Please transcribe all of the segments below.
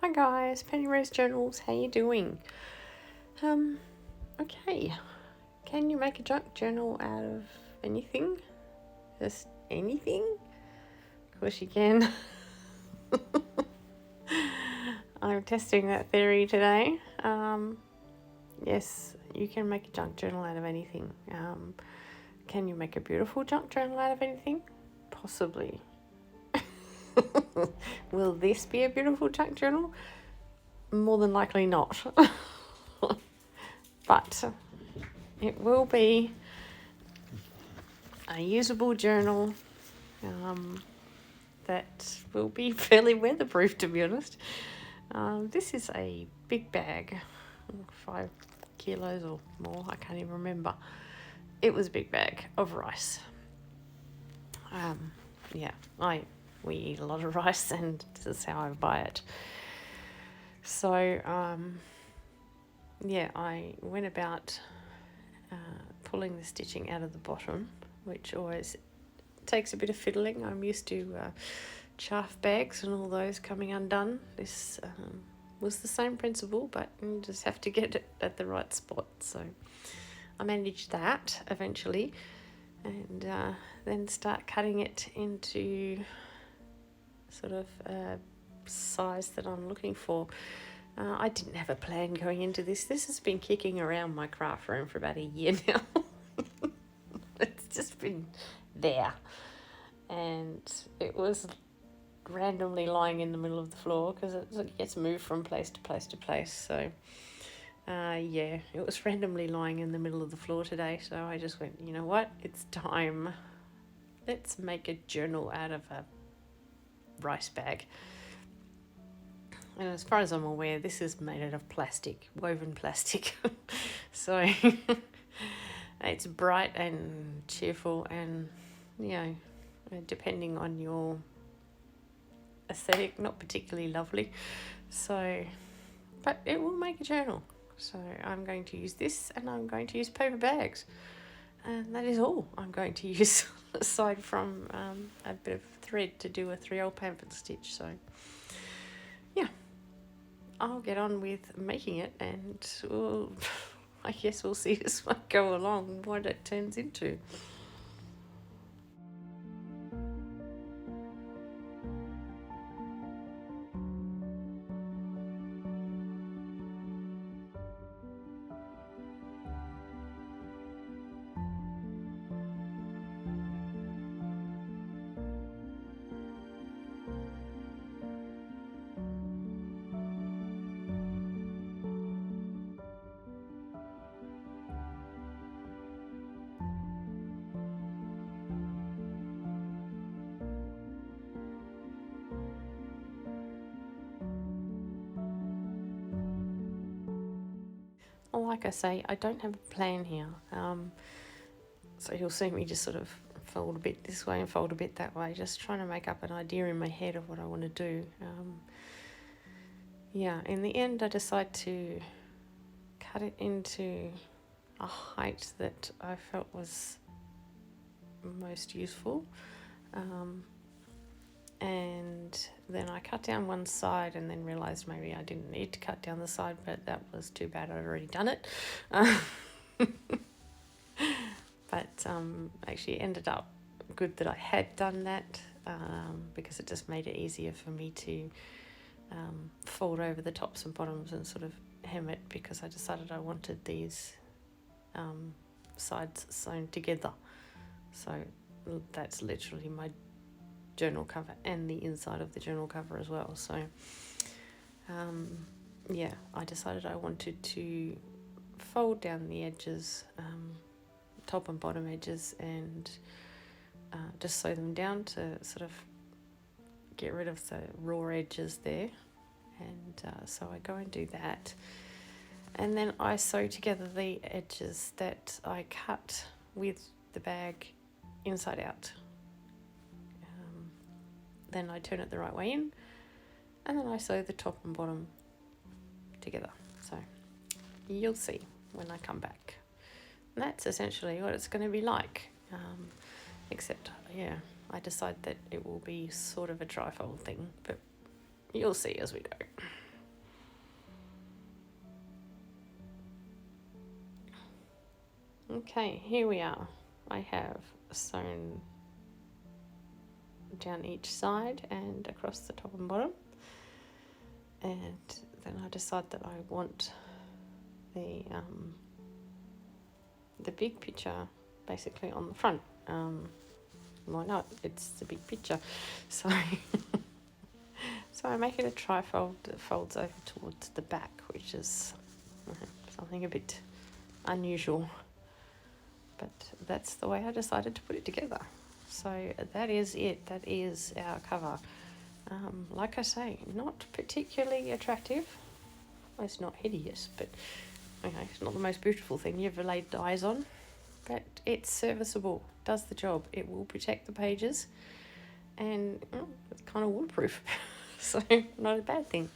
Hi guys, Penny Rose Journals, how you doing? Okay. Can you make a junk journal out of anything? Just anything? Of course you can. I'm testing that theory today. Yes, you can make a junk journal out of anything. Can you make a beautiful junk journal out of anything? Possibly. Will this be a beautiful junk journal? More than likely not. But it will be a usable journal that will be fairly weatherproof, to be honest. This is a big bag, 5 kilos or more, I can't even remember. It was a big bag of rice. We eat a lot of rice, and this is how I buy it. So, I went about pulling the stitching out of the bottom, which always takes a bit of fiddling. I'm used to chaff bags and all those coming undone. This was the same principle, but you just have to get it at the right spot. So I managed that eventually, and then start cutting it into sort of size that I'm looking for. I didn't have a plan going into this. This has been kicking around my craft room for about a year now. It's just been there. And it was randomly lying in the middle of the floor because it gets moved from place to place to place. So, it was randomly lying in the middle of the floor today. So I just went, you know what? It's time. Let's make a journal out of a rice bag. And as far as I'm aware, this is made out of plastic, woven plastic. So it's bright and cheerful and, depending on your aesthetic, not particularly lovely. So, but it will make a journal. So I'm going to use this, and I'm going to use paper bags. And that is all I'm going to use, aside from a bit of thread to do a 3/0 pamphlet stitch. So, I'll get on with making it, and I guess we'll see as I go along what it turns into. Like I say, I don't have a plan here. So you'll see me just sort of fold a bit this way and fold a bit that way, just trying to make up an idea in my head of what I want to do. In the end, I decide to cut it into a height that I felt was most useful. And then I cut down one side and then realised maybe I didn't need to cut down the side, but that was too bad. I'd already done it. But actually it ended up good that I had done that, because it just made it easier for me to fold over the tops and bottoms and sort of hem it, because I decided I wanted these sides sewn together. So that's literally my journal cover and the inside of the journal cover as well. So I decided I wanted to fold down the edges, top and bottom edges, and just sew them down to sort of get rid of the raw edges there. And so I go and do that, and then I sew together the edges that I cut with the bag inside out. Then I turn it the right way in, and then I sew the top and bottom together. So you'll see when I come back. And that's essentially what it's going to be like, except I decide that it will be sort of a trifold thing, but you'll see as we go. Okay, here we are. I have sewn down each side and across the top and bottom, and then I decide that I want the big picture basically on the front. Why not? It's the big picture. So so I make it a trifold that folds over towards the back, which is something a bit unusual, but that's the way I decided to put it together. So that is it. That is our cover. Like I say, not particularly attractive. Well, it's not hideous, but okay, it's not the most beautiful thing you ever laid eyes on, but it's serviceable, does the job. It will protect the pages, and it's kind of waterproof, so not a bad thing.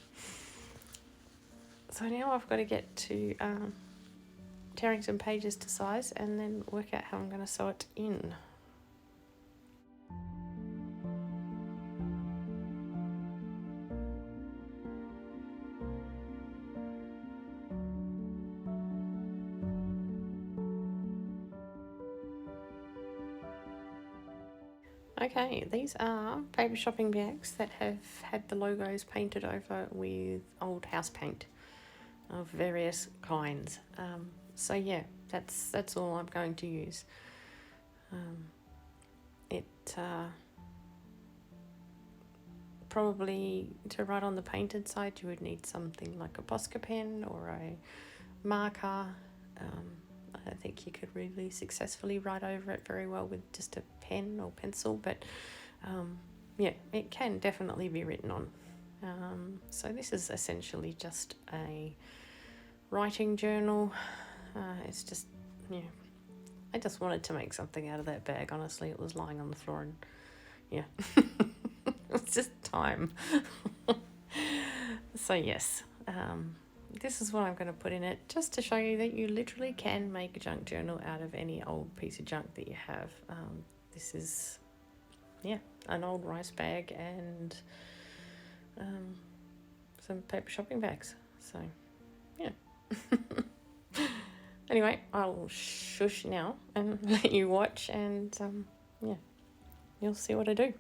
So now I've got to get to tearing some pages to size and then work out how I'm going to sew it in. Okay, these are paper shopping bags that have had the logos painted over with old house paint of various kinds. So yeah, that's all I'm going to use. Probably to write on the painted side, you would need something like a Posca pen or a marker. I think you could really successfully write over it very well with just a pen or pencil, but yeah, it can definitely be written on. So this is essentially just a writing journal. It's just, yeah, I just wanted to make something out of that bag. Honestly, it was lying on the floor and yeah, it's just time. So yes, this is what I'm going to put in it, just to show you that you literally can make a junk journal out of any old piece of junk that you have. This is, yeah, an old rice bag and some paper shopping bags. So, yeah. Anyway, I'll shush now and let you watch, and yeah, you'll see what I do.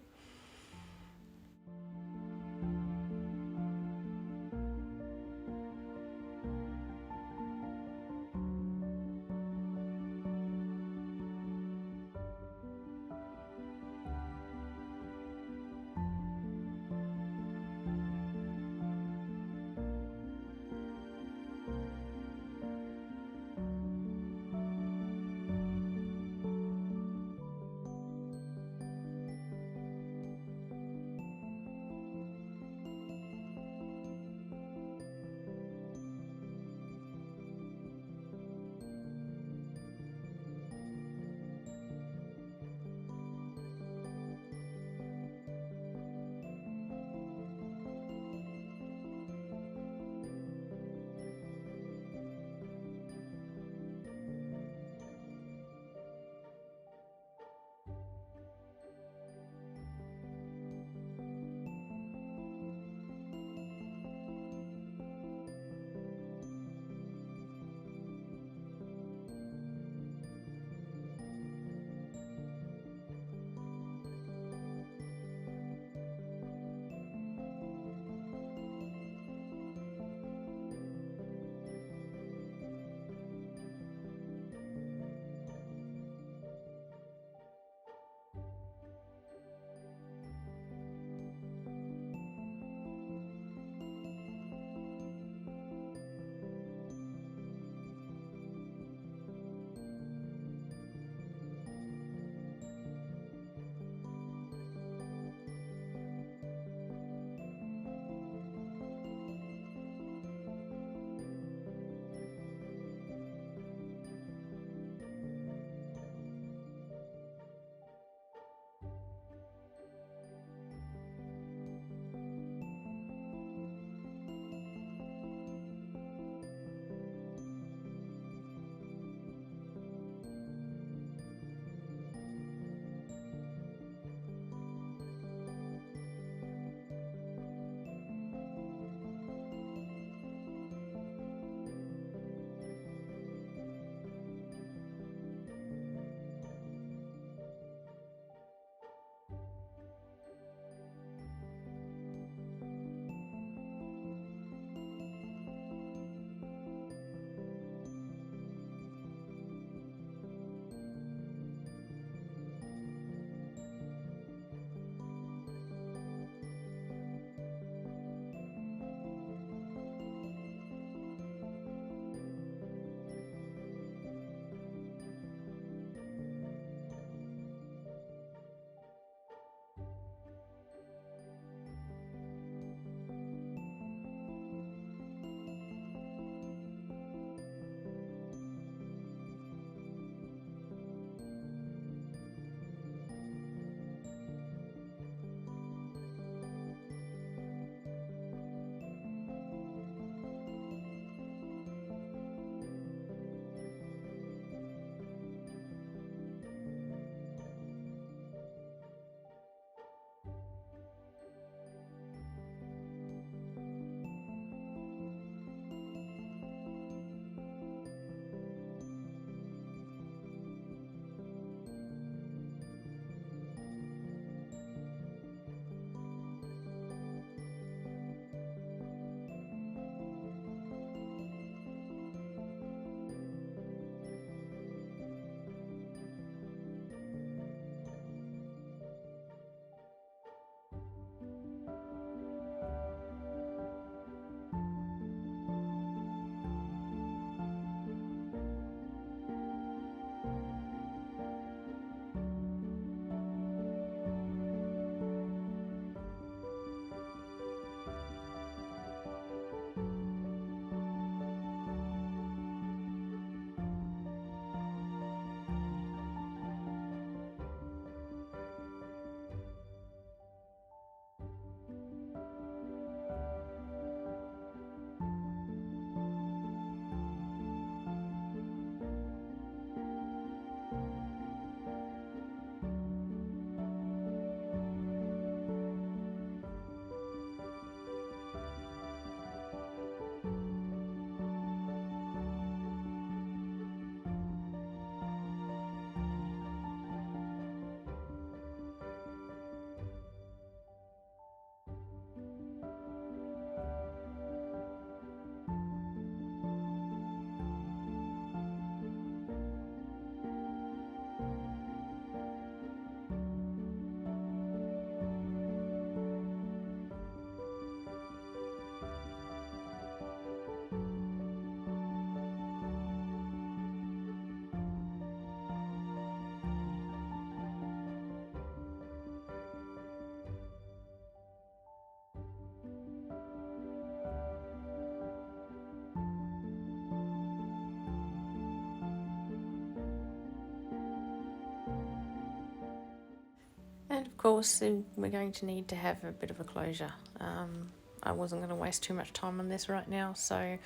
course, we're going to need to have a bit of a closure. I wasn't going to waste too much time on this right now, so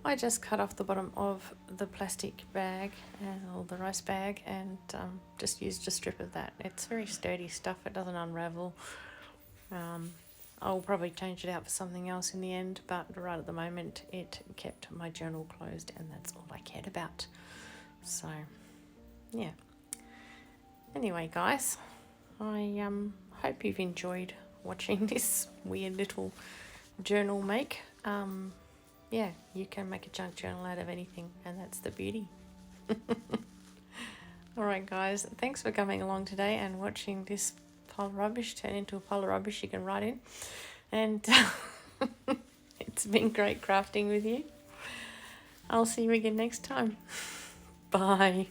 I just cut off the bottom of the plastic bag or the rice bag and just used a strip of that. It's very sturdy stuff, it doesn't unravel. I'll probably change it out for something else in the end, but right at the moment it kept my journal closed and that's all I cared about. So yeah. Anyway guys, I hope you've enjoyed watching this weird little journal make. Yeah, you can make a junk journal out of anything, and that's the beauty. Alright guys, thanks for coming along today and watching this pile of rubbish turn into a pile of rubbish you can write in. And it's been great crafting with you. I'll see you again next time. Bye.